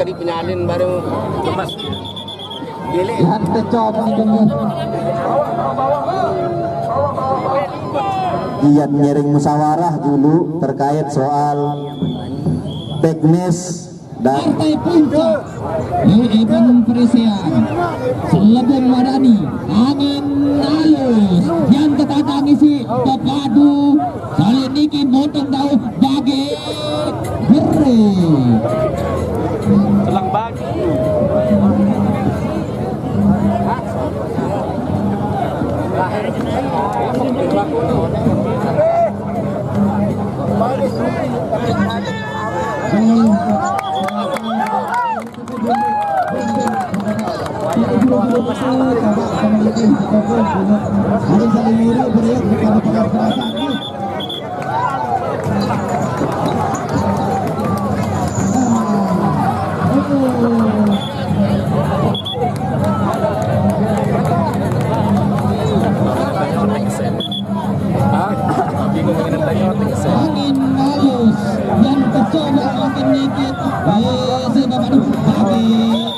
tadi penyalin baru lemas. Gile. Iyan ngiring musyawarah dulu terkait soal teknis dan partai puncak event Presian Selebon Wadani angin halus yang ketatang isi Tepadu kali ini motong tahu bagi beri Selang bagi. angin halus yang kecoba makin dikit sebab bagi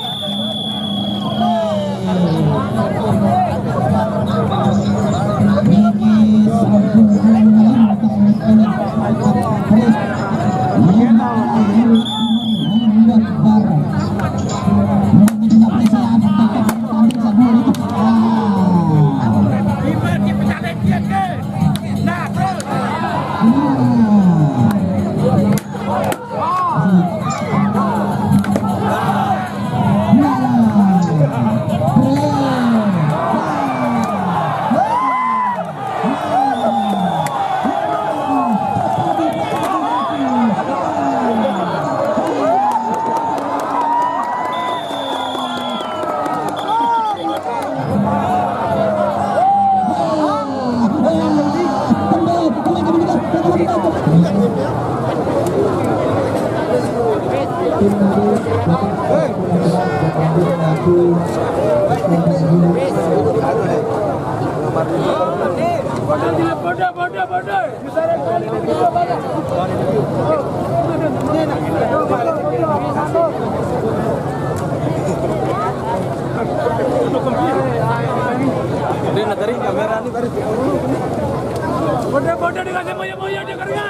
Bodoh dikasih moyo-moyo dia karena.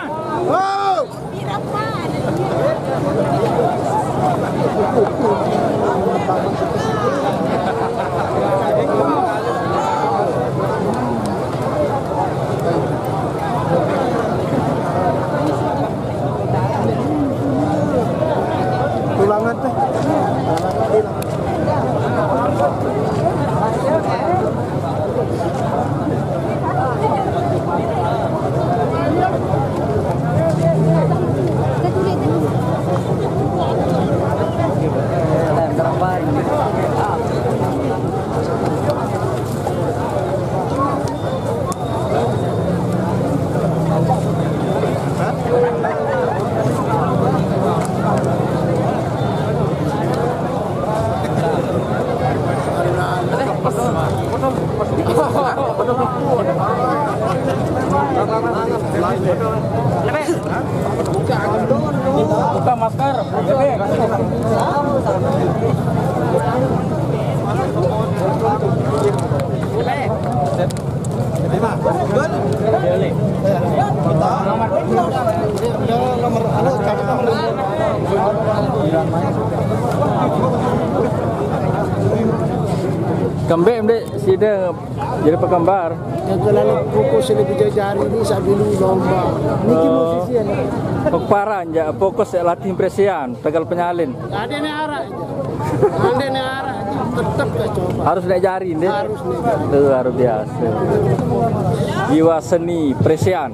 Tulangan teh. Buka masker. Kembali mdek sida jadi pegambar. Yang lalu fokus lebih jari ini sambil lomba. Niki musisi ya. Pekparan ya fokus latih presian tegal penyalin. Ada nih arah. Ada nih arah. Tetap ya coba. Harus naik jari deh. Harus nih. Luar biasa. Jiwa seni presian.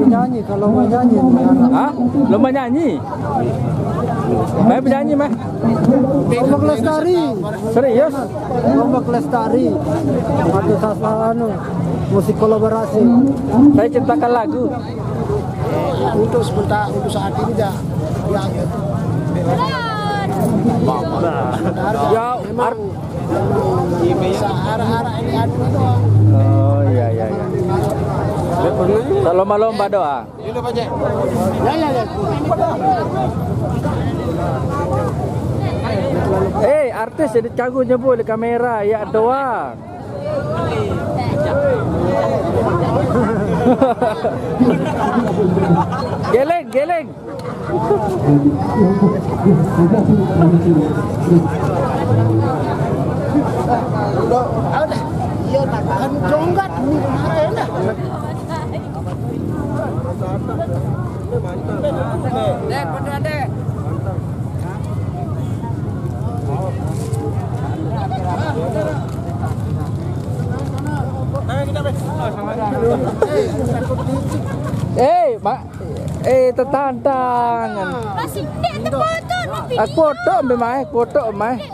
Nyanyi kalau nggak nyanyi. Hah? Lomba nyanyi? Mah penyanyi mah? Lomba kelestari. Serius? Lomba kelestari. Ada sasaran musik kolaborasi. Saya ciptakan lagu. Untuk sebentar untuk saat ini dah. Ya, memang bisa arah-arah ini adu doang. oh iya. Tak lomba-lomba doang. Ini Pak Cek. Ya. Artis jadi cagu nyebut di kamera ya doang. Geleng. Udah. Iya, tahan jonggat ini kemarin dah. Tetantangan. Masih dek terfoto tapi Aku foto mai.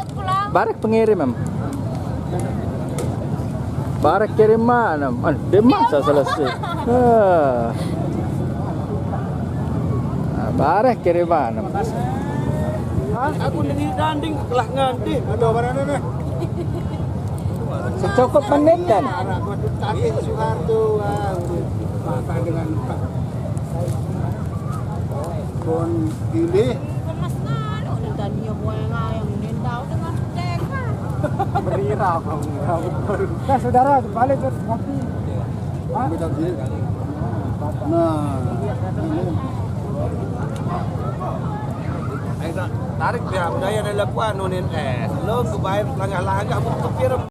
Barek pengirim em. Barek kiriman em. Dia masa selesai. Barek kiriman em. Aku lagi danding kelah nganti. Aduh, mana nih? Secukup menit kan. Aku kakek Soeharto. Makan dengan Pak Bon pilih Mas Ngalo dan dia buang ayam nendau dengan deka. berira Nah, saudara balik ke kopi. Nah, tarik dia budaya dalam kuan nunin lo kebayar langah-langah butuh